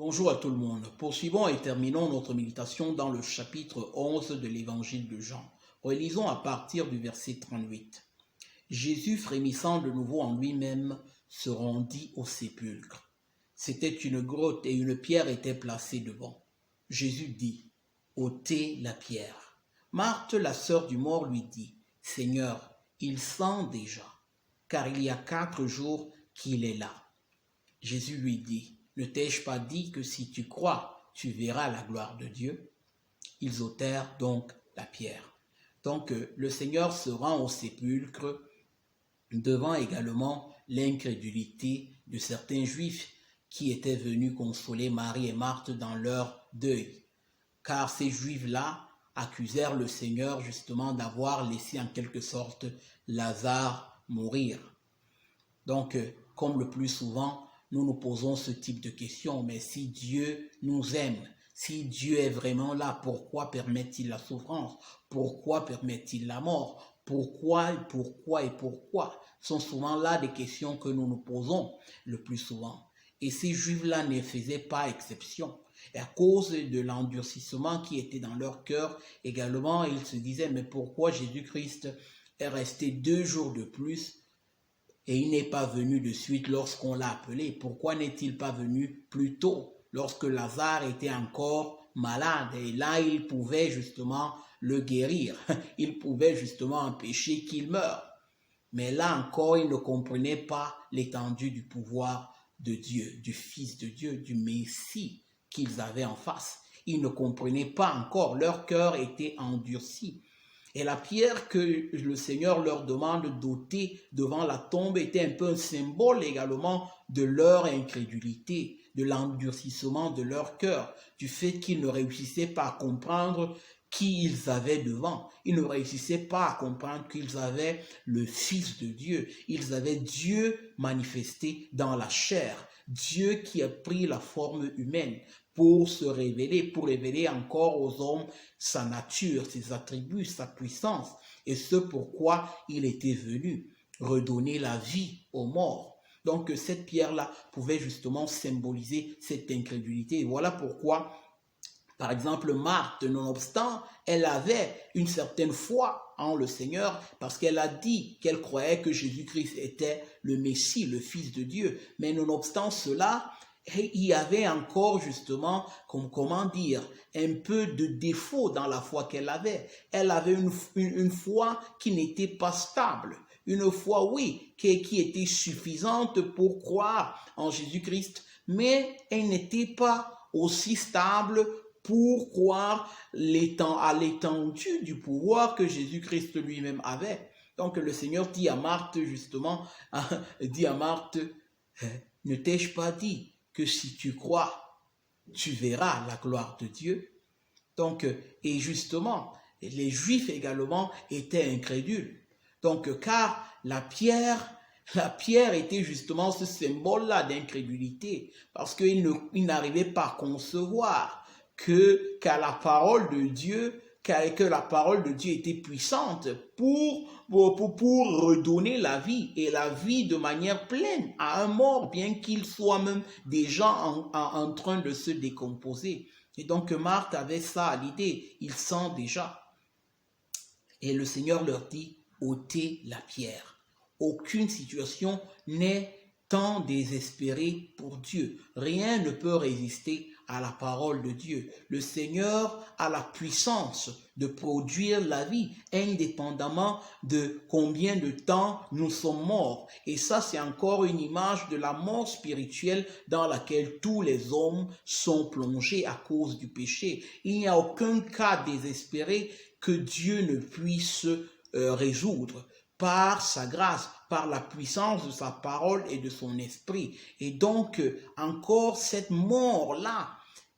Bonjour à tout le monde. Poursuivons et terminons notre méditation dans le chapitre 11 de l'évangile de Jean. Relisons à partir du verset 38. Jésus, frémissant de nouveau en lui-même, se rendit au sépulcre. C'était une grotte et une pierre était placée devant. Jésus dit, « ôtez la pierre. » Marthe, la sœur du mort, lui dit, « Seigneur, il sent déjà, car il y a 4 jours qu'il est là. » Jésus lui dit, « Ne t'ai-je pas dit que si tu crois, tu verras la gloire de Dieu ?» Ils ôtèrent donc la pierre. Donc le Seigneur se rend au sépulcre devant également l'incrédulité de certains Juifs qui étaient venus consoler Marie et Marthe dans leur deuil. Car ces Juifs-là accusèrent le Seigneur justement d'avoir laissé en quelque sorte Lazare mourir. Donc, comme le plus souvent, nous nous posons ce type de questions. Mais si Dieu nous aime, si Dieu est vraiment là, pourquoi permet-il la souffrance? Pourquoi permet-il la mort? Pourquoi sont souvent là des questions que nous nous posons le plus souvent. Et ces Juifs-là ne faisaient pas exception. Et à cause de l'endurcissement qui était dans leur cœur, également, ils se disaient, mais pourquoi Jésus-Christ est resté 2 jours de plus et il n'est pas venu de suite lorsqu'on l'a appelé? Pourquoi n'est-il pas venu plus tôt, lorsque Lazare était encore malade? Et là, il pouvait justement le guérir. Il pouvait justement empêcher qu'il meure. Mais là encore, ils ne comprenaient pas l'étendue du pouvoir de Dieu, du Fils de Dieu, du Messie qu'ils avaient en face. Ils ne comprenaient pas encore. Leur cœur était endurci. Et la pierre que le Seigneur leur demande d'ôter devant la tombe était un peu un symbole également de leur incrédulité, de l'endurcissement de leur cœur, du fait qu'ils ne réussissaient pas à comprendre qui ils avaient devant. Ils ne réussissaient pas à comprendre qu'ils avaient le Fils de Dieu. Ils avaient Dieu manifesté dans la chair, Dieu qui a pris la forme humaine pour se révéler, pour révéler encore aux hommes sa nature, ses attributs, sa puissance, et ce pourquoi il était venu redonner la vie aux morts. Donc cette pierre-là pouvait justement symboliser cette incrédulité. Et voilà pourquoi, par exemple, Marthe, nonobstant, elle avait une certaine foi en le Seigneur parce qu'elle a dit qu'elle croyait que Jésus-Christ était le Messie, le Fils de Dieu. Mais nonobstant cela, il y avait encore justement, comment dire, un peu de défaut dans la foi qu'elle avait. Elle avait une foi qui n'était pas stable. Une foi, oui, qui était suffisante pour croire en Jésus-Christ, mais elle n'était pas aussi stable pour croire à l'étendue du pouvoir que Jésus-Christ lui-même avait. Donc le Seigneur dit à Marthe, justement, dit à Marthe, ne t'ai-je pas dit que si tu crois, tu verras la gloire de Dieu? Donc, et justement, les Juifs également étaient incrédules. Donc, car la pierre était justement ce symbole-là d'incrédulité, parce qu'ils n'arrivaient pas à concevoir qu'à la parole de Dieu, que la parole de Dieu était puissante pour redonner la vie, et la vie de manière pleine à un mort, bien qu'il soit même déjà en train de se décomposer. Et donc Marthe avait ça à l'idée, il sent déjà. Et le Seigneur leur dit, ôtez la pierre. Aucune situation n'est tant désespérée pour Dieu. Rien ne peut résister à la parole de Dieu. Le Seigneur a la puissance de produire la vie, indépendamment de combien de temps nous sommes morts. Et ça, c'est encore une image de la mort spirituelle dans laquelle tous les hommes sont plongés à cause du péché. Il n'y a aucun cas désespéré que Dieu ne puisse résoudre par sa grâce, par la puissance de sa parole et de son esprit. Et donc, encore cette mort-là,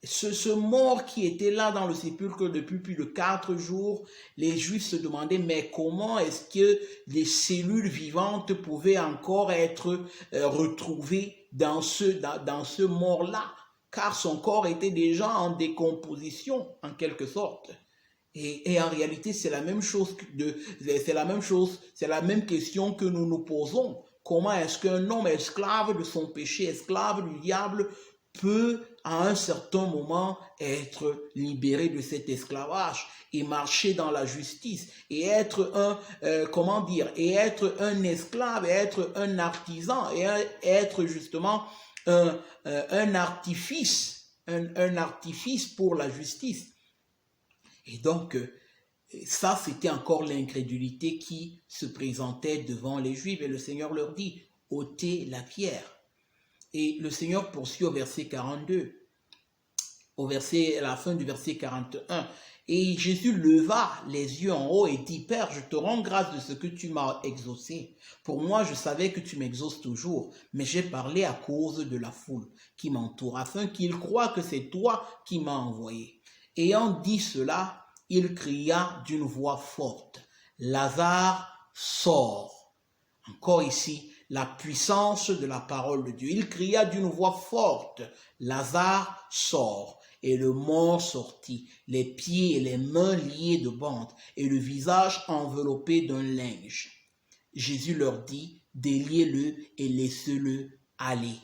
ce mort qui était là dans le sépulcre depuis plus de 4 jours, les Juifs se demandaient, mais comment est-ce que les cellules vivantes pouvaient encore être retrouvées dans ce mort-là? Car son corps était déjà en décomposition, en quelque sorte. Et en réalité, c'est la même chose, c'est la même question que nous nous posons. Comment est-ce qu'un homme esclave de son péché, esclave du diable, peut à un certain moment être libéré de cet esclavage et marcher dans la justice et être et être un esclave et être un artisan et être justement un artifice, un artifice pour la justice. Et donc, ça, c'était encore l'incrédulité qui se présentait devant les Juifs. Et le Seigneur leur dit, ôtez la pierre. Et le Seigneur poursuit au verset 42, à la fin du verset 41. Et Jésus leva les yeux en haut et dit, Père, je te rends grâce de ce que tu m'as exaucé. Pour moi, je savais que tu m'exauces toujours, mais j'ai parlé à cause de la foule qui m'entoure, afin qu'ils croient que c'est toi qui m'as envoyé. Ayant dit cela, il cria d'une voix forte, Lazare, sors. Encore ici, la puissance de la parole de Dieu. Il cria d'une voix forte, Lazare, sors. Et le mort sortit, les pieds et les mains liés de bandes, et le visage enveloppé d'un linge. Jésus leur dit, déliez-le et laissez-le aller.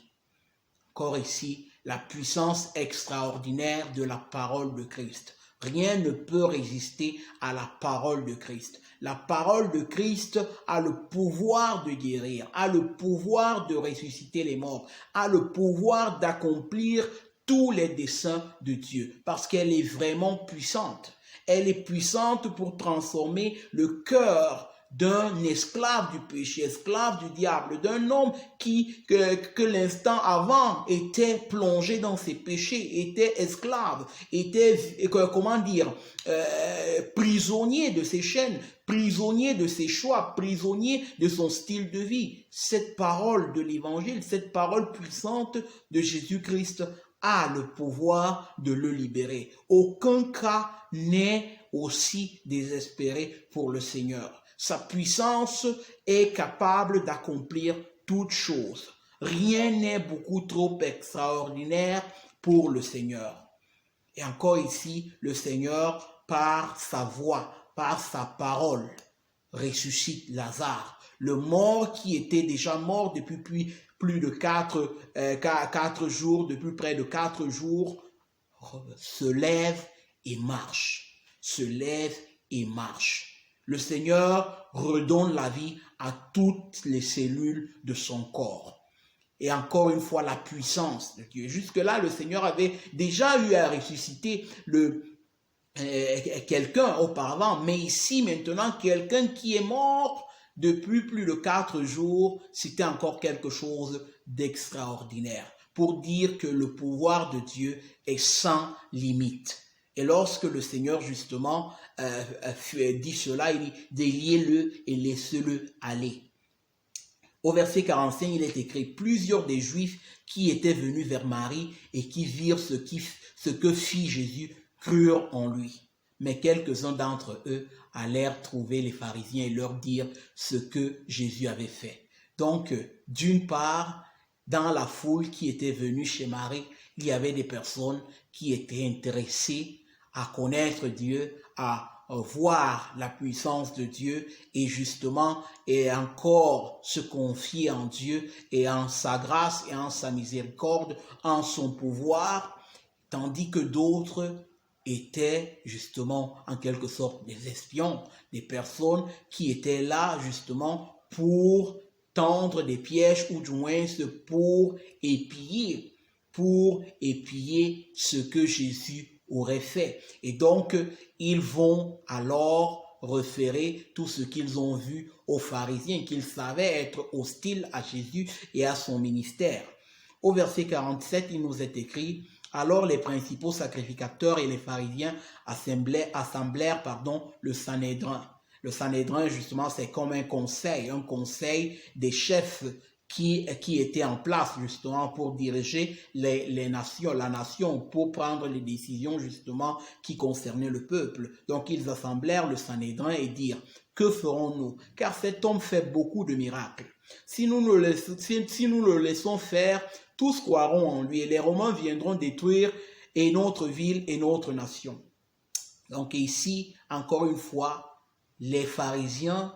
Encore ici, la puissance extraordinaire de la parole de Christ. Rien ne peut résister à la parole de Christ. La parole de Christ a le pouvoir de guérir, a le pouvoir de ressusciter les morts, a le pouvoir d'accomplir tous les desseins de Dieu, parce qu'elle est vraiment puissante. Elle est puissante pour transformer le cœur d'un esclave du péché, esclave du diable, d'un homme que l'instant avant était plongé dans ses péchés, était esclave, était, prisonnier de ses chaînes, prisonnier de ses choix, prisonnier de son style de vie. Cette parole de l'évangile, cette parole puissante de Jésus-Christ a le pouvoir de le libérer. Aucun cas n'est aussi désespéré pour le Seigneur. Sa puissance est capable d'accomplir toutes choses. Rien n'est beaucoup trop extraordinaire pour le Seigneur. Et encore ici, le Seigneur, par sa voix, par sa parole, ressuscite Lazare. Le mort qui était déjà mort depuis plus de 4 jours, depuis près de 4 jours, se lève et marche. Se lève et marche. Le Seigneur redonne la vie à toutes les cellules de son corps. Et encore une fois, la puissance de Dieu. Jusque-là, le Seigneur avait déjà eu à ressusciter quelqu'un auparavant, mais ici, maintenant, quelqu'un qui est mort depuis plus de 4 jours, c'était encore quelque chose d'extraordinaire. Pour dire que le pouvoir de Dieu est sans limite. Et lorsque le Seigneur, justement, dit cela, il dit, déliez-le et laissez-le aller. Au verset 45, il est écrit, plusieurs des Juifs qui étaient venus vers Marie et qui virent ce que fit Jésus, crurent en lui. Mais quelques-uns d'entre eux allèrent trouver les pharisiens et leur dire ce que Jésus avait fait. Donc, d'une part, dans la foule qui était venue chez Marie, il y avait des personnes qui étaient intéressées à connaître Dieu, à voir la puissance de Dieu et justement et encore se confier en Dieu et en sa grâce et en sa miséricorde, en son pouvoir, tandis que d'autres étaient justement en quelque sorte des espions, des personnes qui étaient là justement pour tendre des pièges ou du moins pour épier ce que Jésus aurait fait. Et donc, ils vont alors référer tout ce qu'ils ont vu aux pharisiens, qu'ils savaient être hostiles à Jésus et à son ministère. Au verset 47, il nous est écrit, alors les principaux sacrificateurs et les pharisiens assemblèrent le Sanhédrin. Le Sanhédrin, justement, c'est comme un conseil des chefs qui était en place justement pour diriger la nation, pour prendre les décisions justement qui concernaient le peuple. Donc ils assemblèrent le Sanhédrin et dirent, que ferons-nous? Car cet homme fait beaucoup de miracles. Si nous le laissons faire, tous croiront en lui et les Romains viendront détruire et notre ville et notre nation. Donc ici, encore une fois, les pharisiens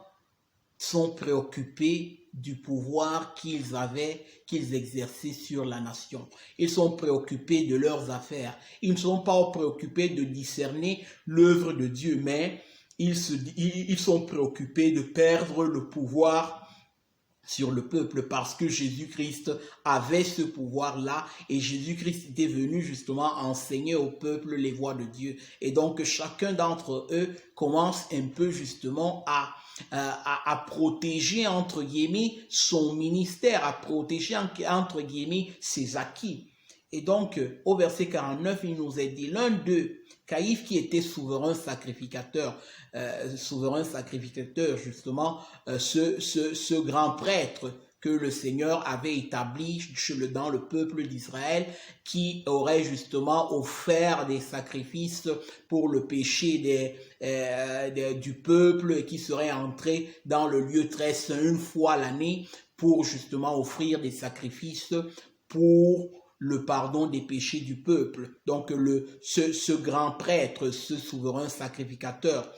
sont préoccupés du pouvoir qu'ils exerçaient sur la nation. Ils sont préoccupés de leurs affaires. Ils ne sont pas préoccupés de discerner l'œuvre de Dieu, mais ils sont préoccupés de perdre le pouvoir sur le peuple parce que Jésus-Christ avait ce pouvoir-là et Jésus-Christ était venu justement enseigner au peuple les voies de Dieu. Et donc chacun d'entre eux commence un peu justement à protéger entre guillemets son ministère, à protéger entre guillemets ses acquis. Et donc, au verset 49, il nous est dit, l'un d'eux, Caïphe qui était souverain sacrificateur justement, ce grand prêtre que le Seigneur avait établi dans le peuple d'Israël, qui aurait justement offert des sacrifices pour le péché du peuple et qui serait entré dans le lieu très saint une fois l'année pour justement offrir des sacrifices pour le pardon des péchés du peuple. Donc ce grand prêtre, ce souverain sacrificateur,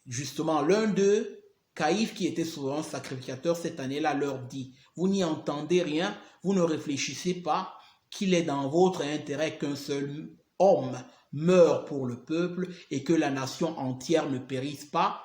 justement l'un d'eux, Caïphe qui était souverain sacrificateur cette année-là, leur dit, vous n'y entendez rien, vous ne réfléchissez pas qu'il est dans votre intérêt qu'un seul homme meure pour le peuple et que la nation entière ne périsse pas.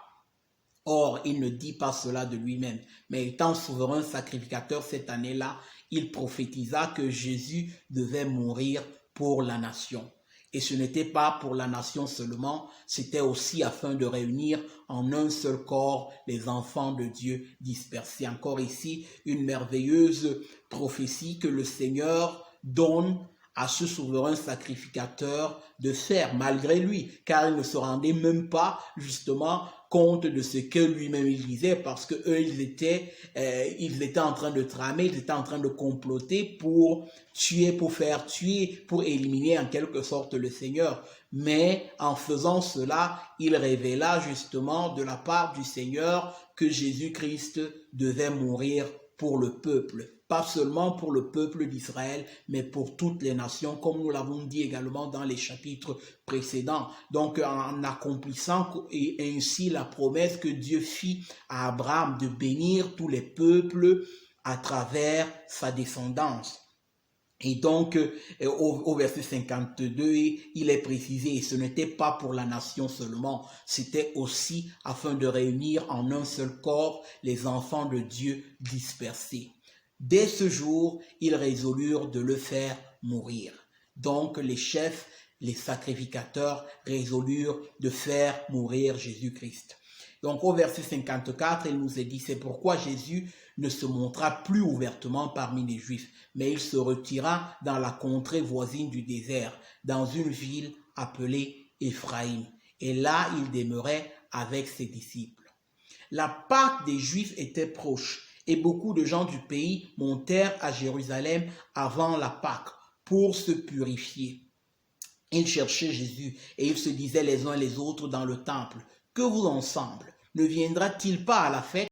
Or, il ne dit pas cela de lui-même, mais étant souverain sacrificateur cette année-là, il prophétisa que Jésus devait mourir pour la nation. Et ce n'était pas pour la nation seulement, c'était aussi afin de réunir en un seul corps les enfants de Dieu dispersés. Encore ici, une merveilleuse prophétie que le Seigneur donne à ce souverain sacrificateur de faire malgré lui, car il ne se rendait même pas justement compte de ce que lui-même il disait, parce que eux ils étaient en train de tramer, ils étaient en train de comploter pour tuer, pour faire tuer, pour éliminer en quelque sorte le Seigneur. Mais en faisant cela, il révéla justement de la part du Seigneur que Jésus-Christ devait mourir pour le peuple. Pas seulement pour le peuple d'Israël, mais pour toutes les nations, comme nous l'avons dit également dans les chapitres précédents. Donc, en accomplissant et ainsi la promesse que Dieu fit à Abraham de bénir tous les peuples à travers sa descendance. Et donc, au verset 52, il est précisé, ce n'était pas pour la nation seulement, c'était aussi afin de réunir en un seul corps les enfants de Dieu dispersés. Dès ce jour, ils résolurent de le faire mourir. Donc, les chefs, les sacrificateurs résolurent de faire mourir Jésus-Christ. Donc, au verset 54, il nous est dit, c'est pourquoi Jésus ne se montra plus ouvertement parmi les Juifs, mais il se retira dans la contrée voisine du désert, dans une ville appelée Éphraïm. Et là, il demeurait avec ses disciples. La Pâque des Juifs était proche. Et beaucoup de gens du pays montèrent à Jérusalem avant la Pâque pour se purifier. Ils cherchaient Jésus et ils se disaient les uns les autres dans le temple, que vous ensemble, ne viendra-t-il pas à la fête?